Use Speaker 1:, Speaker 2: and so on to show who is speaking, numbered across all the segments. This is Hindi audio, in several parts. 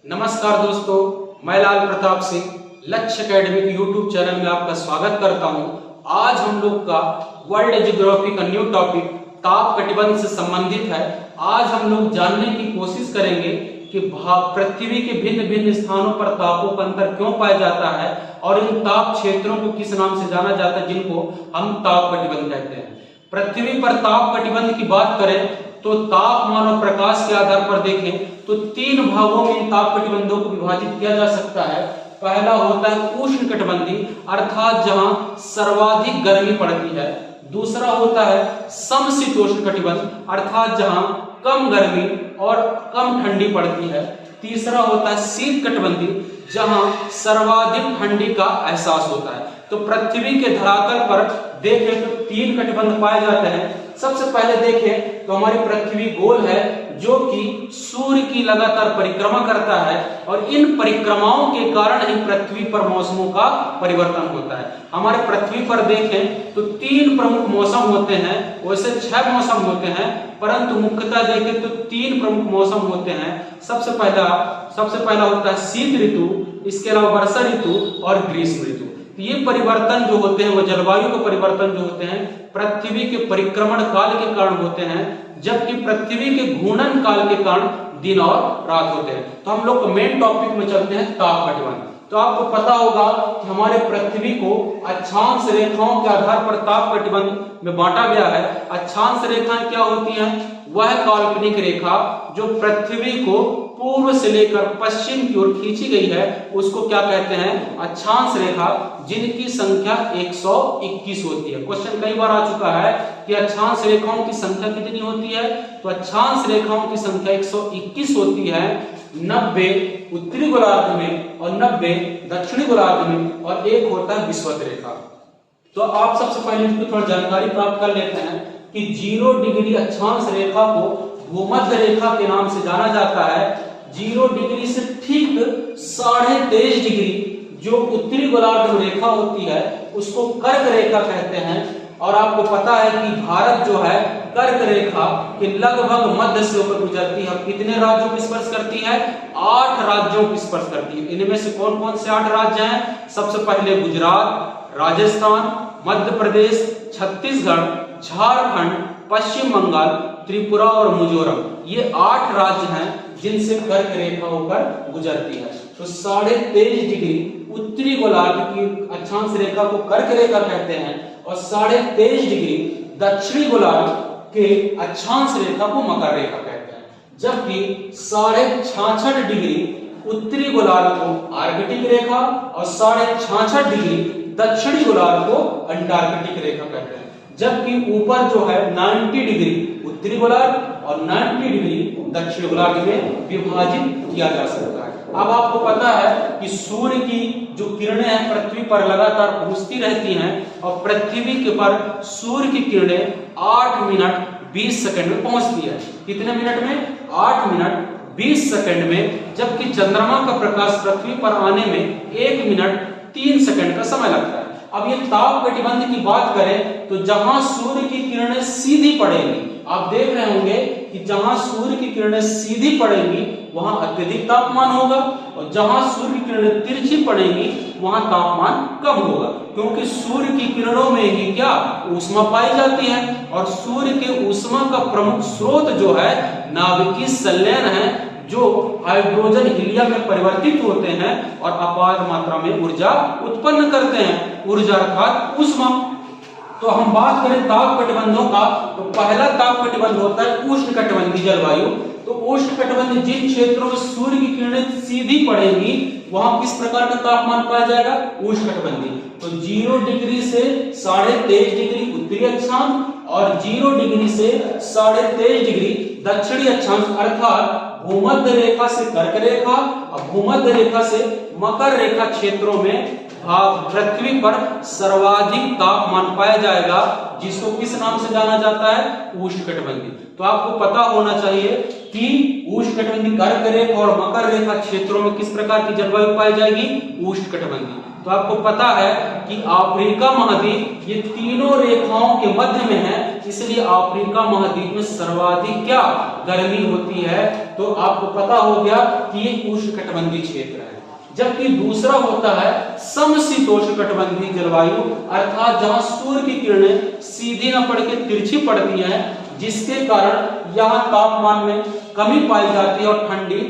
Speaker 1: नमस्कार दोस्तों, मैं लाल प्रताप सिंह लक्ष्य एकेडमी के यूट्यूब चैनल में आपका स्वागत करता हूं। आज हम लोग का वर्ल्ड ज्योग्राफी का न्यू टॉपिक ताप कटिबंध से संबंधित है। आज हम लोग जानने की कोशिश करेंगे कि पृथ्वी के भिन्न भिन्न स्थानों पर तापों का अंतर क्यों पाया जाता है और इन ताप क्षेत्रों को किस नाम से जाना जाता है, जिनको हम ताप कटिबंध कहते हैं। पृथ्वी पर ताप कटिबंध की बात करें तो तापमान और प्रकाश के आधार पर देखें तो तीन भागों में इन ताप कटिबंधों को विभाजित किया जा सकता है। पहला होता है उष्ण कटिबंधी, अर्थात जहां सर्वाधिक गर्मी पड़ती है। दूसरा होता है समशीतोष्ण कटिबंध, अर्थात जहां कम गर्मी और कम ठंडी पड़ती है। तीसरा होता है शीत कटिबंधी, जहां सर्वाधिक ठंडी का एहसास होता है। तो पृथ्वी के धरातल पर देखें तो तीन कटिबंध पाए जाते हैं। सबसे पहले देखें तो हमारी पृथ्वी गोल है, जो कि सूर्य की लगातार परिक्रमा करता है और इन परिक्रमाओं के कारण ही पृथ्वी पर मौसमों का परिवर्तन होता है। हमारे पृथ्वी पर देखें तो तीन प्रमुख मौसम होते हैं, वैसे 6 मौसम होते हैं, परंतु मुख्यतः देखें तो तीन प्रमुख मौसम होते हैं। सबसे पहला होता है शीत ऋतु, इसके अलावा वर्षा ऋतु और ग्रीष्म ऋतु। ये परिवर्तन जो होते हैं वो जलवायु के परिवर्तन जो होते हैं पृथ्वी के परिक्रमण काल के कारण होते हैं, जबकि पृथ्वी के घूर्णन काल के कारण दिन और रात होते हैं। तो हम लोग मेन टॉपिक में चलते हैं ताप कटिबंध। तो आपको पता होगा कि हमारे पृथ्वी को अक्षांश रेखाओं के आधार पर ताप कटिबंध में बांटा गया है। अक्षांश रेखाएं क्या होती हैं? वह काल्पनिक रेखा जो पृथ्वी को पूर्व से लेकर पश्चिम की ओर खींची गई है, उसको क्या कहते हैं? अक्षांश रेखा, जिनकी संख्या 121 होती है। क्वेश्चन कई बार आ चुका है कि अक्षांश रेखाओं की संख्या कितनी होती है? तो अक्षांश रेखाओं की संख्या 121 होती है। 90 उत्तरी गोलार्ध में और 90 दक्षिणी गोलार्ध में, और एक होता है विषुवत रेखा। तो आप सबसे पहले इसको थोड़ा जानकारी प्राप्त कर लेते हैं कि 0 डिग्री अक्षांश रेखा को भूमध्य रेखा के नाम से जाना जाता है। 0 डिग्री से ठीक 23.5 डिग्री जो उत्तरी गोलार्ध में रेखा होती है उसको कर्क रेखा कहते हैं। और आपको पता है कि भारत जो है कर्क रेखा के लगभग मध्य से होकर गुजरती है। कितने राज्यों को स्पर्श करती है? 8 राज्यों को स्पर्श करती है। इनमें से कौन कौन से 8 राज्य हैं? सबसे पहले गुजरात, राजस्थान, मध्य प्रदेश, छत्तीसगढ़, झारखंड, पश्चिम बंगाल, त्रिपुरा और मिजोरम। ये 8 राज्य हैं जिनसे कर्क रेखा होकर गुजरती है। तो 23.5 डिग्री उत्तरी गोलार्ध की अक्षांश रेखा को कर्क रेखा कहते हैं और 23.5 डिग्री दक्षिणी गोलार्ध के अक्षांश रेखा को मकर रेखा कहते हैं। जबकि 66.5 डिग्री उत्तरी गोलार्ध को आर्कटिक रेखा और 66.5 डिग्री दक्षिणी गोलार्ध को अंटार्कटिक रेखा कहते हैं। जबकि ऊपर जो है 90 डिग्री उत्तरी गोलार्ध और 90 डिग्री दक्षिण गोलार्ध में विभाजित किया जा सकता है। अब आपको पता है कि सूर्य की जो किरणें हैं पृथ्वी पर लगातार पहुंचती रहती हैं और पृथ्वी के पर सूर्य की किरणें 8 मिनट 20 सेकंड में पहुंचती है। कितने मिनट में? 8 मिनट 20 सेकंड में। जबकि चंद्रमा का प्रकाश पृथ्वी पर आने में 1 मिनट 3 सेकंड का समय लगता है। अब ये ताप कटिबंध की बात करें तो जहां सूर्य की किरणें सीधी पड़ेंगी, आप देख रहे होंगे कि जहां सूर्य की किरणें सीधी पड़ेंगी वहां अत्यधिक तापमान होगा, और जहां सूर्य की किरणें तिरछी पड़ेंगी वहां तापमान कम होगा, क्योंकि सूर्य की किरणों में ही क्या ऊष्मा पाई जाती है। और सूर्य के ऊष्मा का प्रमुख स्रोत जो है नाभिकीय संलयन है, जो हाइड्रोजन हीलियम में परिवर्तित होते हैं और अपार मात्रा में ऊर्जा उत्पन्न करते हैं। ऊर्जा अर्थात ऊष्मा। तो हम बात करें ताप कटिबंधों का, तो पहला ताप कटिबंध होता है उष्ण कटिबंधीय जलवायु। तो उष्ण कटिबंध जिन क्षेत्रों में सूर्य की किरणें सीधी पड़ेंगी वहां किस प्रकार का तापमान पाया जाएगा? उष्ण कटिबंधीय। तो 0 डिग्री से 23.5 डिग्री उत्तरी अक्षांश और 0 डिग्री से 23.5 डिग्री दक्षिणी अक्षांश, अर्थात भूमध्य रेखा से कर्क रेखा और भूमध्य रेखा से मकर रेखा क्षेत्रों में पृथ्वी पर सर्वाधिक तापमान पाया जाएगा, जिसको किस नाम से जाना जाता है? उष्ण कटिबंधीय। तो आपको पता होना चाहिए कि उष्ण कटिबंधीय कर्क रेखा और मकर रेखा क्षेत्रों में किस प्रकार की जलवायु पाई जाएगी? उष्ण कटिबंधीय। तो आपको पता है कि अफ्रीका महाद्वीप ये तीनों रेखाओं के मध्य में है, इसलिए अफ्रीका महाद्वीप में सर्वाधिक क्या गर्मी होती है। तो आपको पता हो गया कि ये उष्णकटिबंधीय क्षेत्र है। जबकि दूसरा होता है समशीतोष्णकटिबंधीय जलवायु, अर्थात जहां सूर्य की किरणें सीधी न पड़ के तिरछी पड़ती हैं, जिसके कारण यहाँ तापमान में कमी पाई जाती है और ठंडी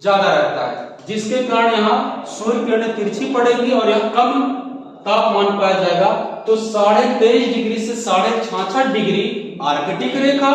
Speaker 1: ज्यादा रहता है, जिसके कारण यहाँ सूर्य किरणें तिरछी पड़ेगी और यह कम तापमान पाया जाएगा। तो 23.5 डिग्री से 66.5 डिग्री आर्कटिक रेखा,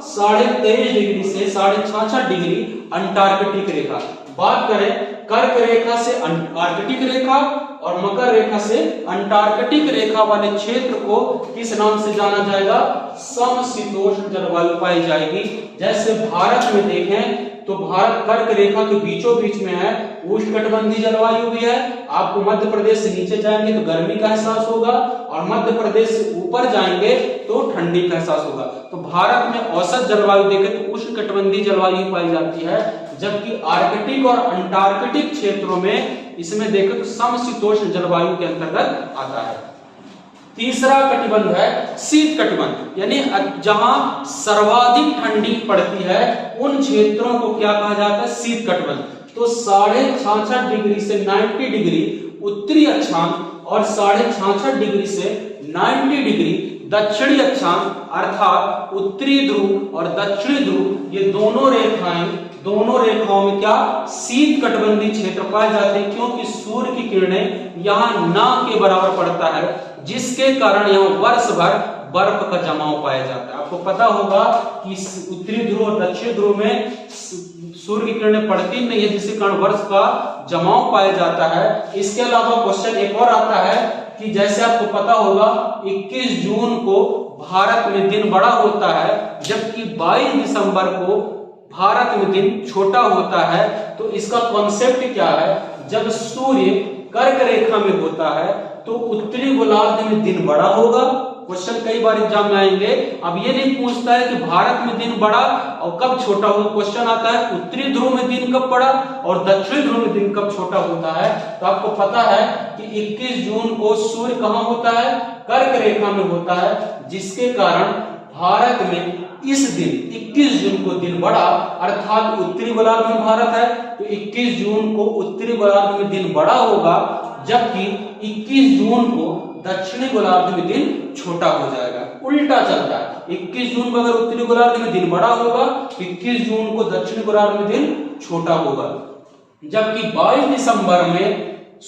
Speaker 1: 23.5 डिग्री से 66.5 डिग्री अंटार्कटिक रेखा। बात करें कर्क रेखा से आर्कटिक रेखा और मकर रेखा से अंटार्कटिक रेखा वाले क्षेत्र को किस नाम से जाना जाएगा? समशीतोष्ण जलवायु पाई जाएगी। जैसे भारत में देखें तो भारत कर्क रेखा के बीचों बीच में है, उष्णकटिबंधीय जलवायु भी है। आपको मध्य प्रदेश से नीचे जाएंगे तो गर्मी का एहसास होगा और मध्य प्रदेश से ऊपर जाएंगे तो ठंडी का एहसास होगा। तो भारत में औसत जलवायु देखें तो उष्णकटिबंधीय जलवायु पाई जाती है, जबकि आर्कटिक और अंटार्कटिक क्षेत्रों में इसमें देखें तो समशीतोष्ण जलवायु के अंतर्गत आता है। तीसरा कटिबंध है शीत कटिबंध, यानी जहां सर्वाधिक ठंडी पड़ती है उन क्षेत्रों को क्या कहा जाता है? शीत कटिबंध। तो 66.5 डिग्री से 90 डिग्री उत्तरी अक्षांश और 66.5 डिग्री से 90 डिग्री दक्षिणी अक्षांश, अर्थात उत्तरी ध्रुव और दक्षिणी ध्रुव, ये दोनों रेखाओं में क्या शीत कटिबंधीय क्षेत्र पाए जाते हैं, क्योंकि सूर्य की किरणें यहाँ ना के बराबर पड़ता है, जिसके कारण यहाँ वर्ष भर बर्फ का जमाव पाया जाता है। आपको पता होगा कि उत्तरी ध्रुव और दक्षिणी ध्रुव में सूर्य की किरणें पड़ती नहीं है, जिसके कारण वर्ष का जमाव पाया जाता है। इसके अलावा क्वेश्चन एक और आता है कि जैसे आपको पता होगा 21 जून को भारत में दिन बड़ा होता है, जबकि 22 दिसंबर को भारत में दिन छोटा होता है। तो इसका कॉन्सेप्ट क्या है? जब सूर्य कर्क रेखा में होता है तो उत्तरी गोलार्ध में दिन बड़ा होगा। क्वेश्चन कई बार एग्जाम में आएंगे। अब ये नहीं पूछता है कि भारत में दिन बड़ा और कब छोटा होगा, क्वेश्चन आता है उत्तरी ध्रुव में दिन कब बड़ा और दक्षिणी ध्रुव में दिन कब छोटा होता है। तो आपको पता है कि 21 जून को सूर्य कहां होता है? कर्क रेखा में होता है, जिसके कारण भारत में इस दिन 21 जून को दिन बड़ा, अर्थात उत्तरी गोलार्ध में भारत है तो 21 जून को उत्तरी गोलार्ध में दिन बड़ा होगा, जबकि 21 जून को दक्षिणी गोलार्ध में दिन छोटा हो जाएगा। उल्टा चलता है, 21 जून को अगर उत्तरी गोलार्ध में दिन बड़ा होगा, 21 जून को दक्षिणी गोलार्ध में दिन छोटा होगा। जबकि 22 दिसंबर में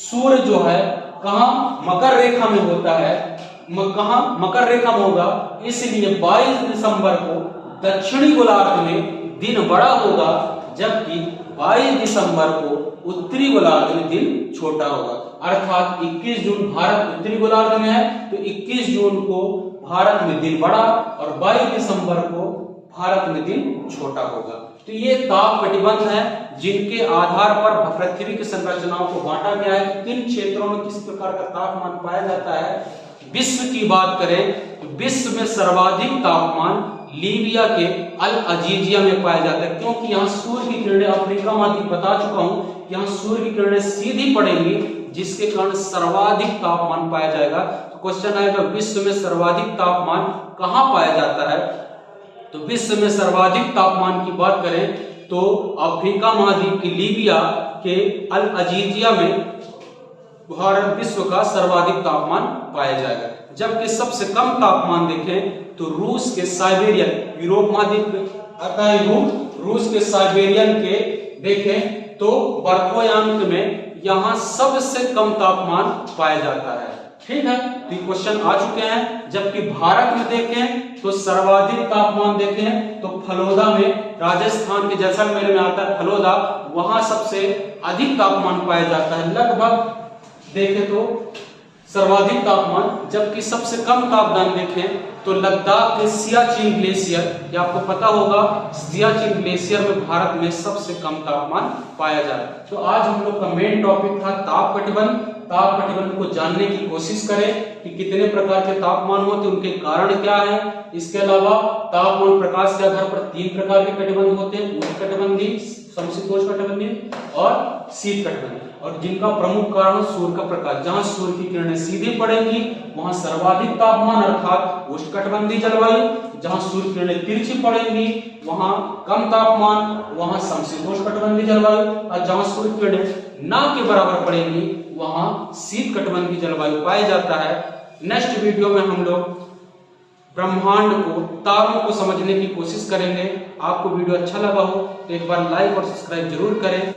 Speaker 1: सूर्य जो है कहां? मकर रेखा में होता है। कहां? मकर रेखा में होगा, इसलिए 22 दिसंबर को दक्षिणी गोलार्ध में दिन बड़ा होगा, जबकि 22 दिसंबर को उत्तरी गोलार्ध में दिन छोटा होगा। अर्थात 21 जून भारत उत्तरी गोलार्ध में है तो 21 जून को भारत में दिन बड़ा और 22 दिसंबर को भारत में दिन छोटा होगा। तो ये ताप कटिबंध है जिनके आधार पर पृथ्वी की संरचनाओं को बांटा गया है। किन क्षेत्रों में किस प्रकार का तापमान पाया जाता है। विश्व की बात करें तो विश्व में सर्वाधिक तापमान लीबिया के अल अजीजिया में पाया जाता है, क्योंकि यहाँ सूर्य की किरणें, अफ्रीका महाद्वीप बता चुका हूं, यहाँ सूर्य की किरणें सीधी पड़ेंगी, जिसके कारण सर्वाधिक तापमान पाया जाएगा। तो क्वेश्चन आएगा विश्व में सर्वाधिक तापमान कहां पाया जाता है? तो विश्व में सर्वाधिक तापमान की बात करें तो अफ्रीका महाद्वीप की लीबिया के अल अजीजिया में भारत विश्व का सर्वाधिक तापमान पाया जाएगा। जबकि सबसे कम तापमान देखें तो रूस के साइबेरियन, यूरोप महाद्वीप आता है रूस के साइबेरियन के देखें तो बर्फोयांक में यहाँ सबसे कम तापमान पाया जाता है। ठीक है, तो क्वेश्चन आ चुके हैं। जबकि भारत में देखें तो सर्वाधिक तापमान देखें तो फलोदा में, राजस्थान के जैसलमेर में आता है फलोदा, वहां सबसे अधिक तापमान पाया जाता है, लगभग देखें तो सर्वाधिक तापमान। जबकि सबसे कम तापमान देखें तो लद्दाख के सियाचिन ग्लेशियर, ये आपको पता होगा, सियाचिन ग्लेशियर में भारत में सबसे कम तापमान पाया जाता है। तो आज हम लोग का मेन टॉपिक था ताप कटिबंध। ताप कटिबंध को जानने की कोशिश करें कि कितने प्रकार के तापमान होते हैं, उनके कारण क्या है। इसके अलावा तापमान प्रकाश के आधार पर 3 प्रकार के कटिबंध होते हैं, उष्णकटिबंधीय, समशीतोष्णकटिबंधीय और शीतकटिबंधीय, और जिनका प्रमुख कारण सूर्य का प्रकाश। जहां सूर्य की किरणें सीधे पड़ेंगी वहां सर्वाधिक तापमान अर्थात उष्णकटिबंधीय जलवायु, जहां सूर्य की किरणें तिरछी पड़ेंगी वहां कम तापमान, वहां समशीतोष्णकटिबंधीय जलवायु, और जहां सूर्य की किरणें ना के बराबर पड़ेंगी वहां शीतकटिबंधीय जलवायु पाया जाता है। नेक्स्ट वीडियो में हम लोग ब्रह्मांड को, तारों को समझने की कोशिश करेंगे। आपको वीडियो अच्छा लगा हो तो एक बार लाइक और सब्सक्राइब जरूर करें।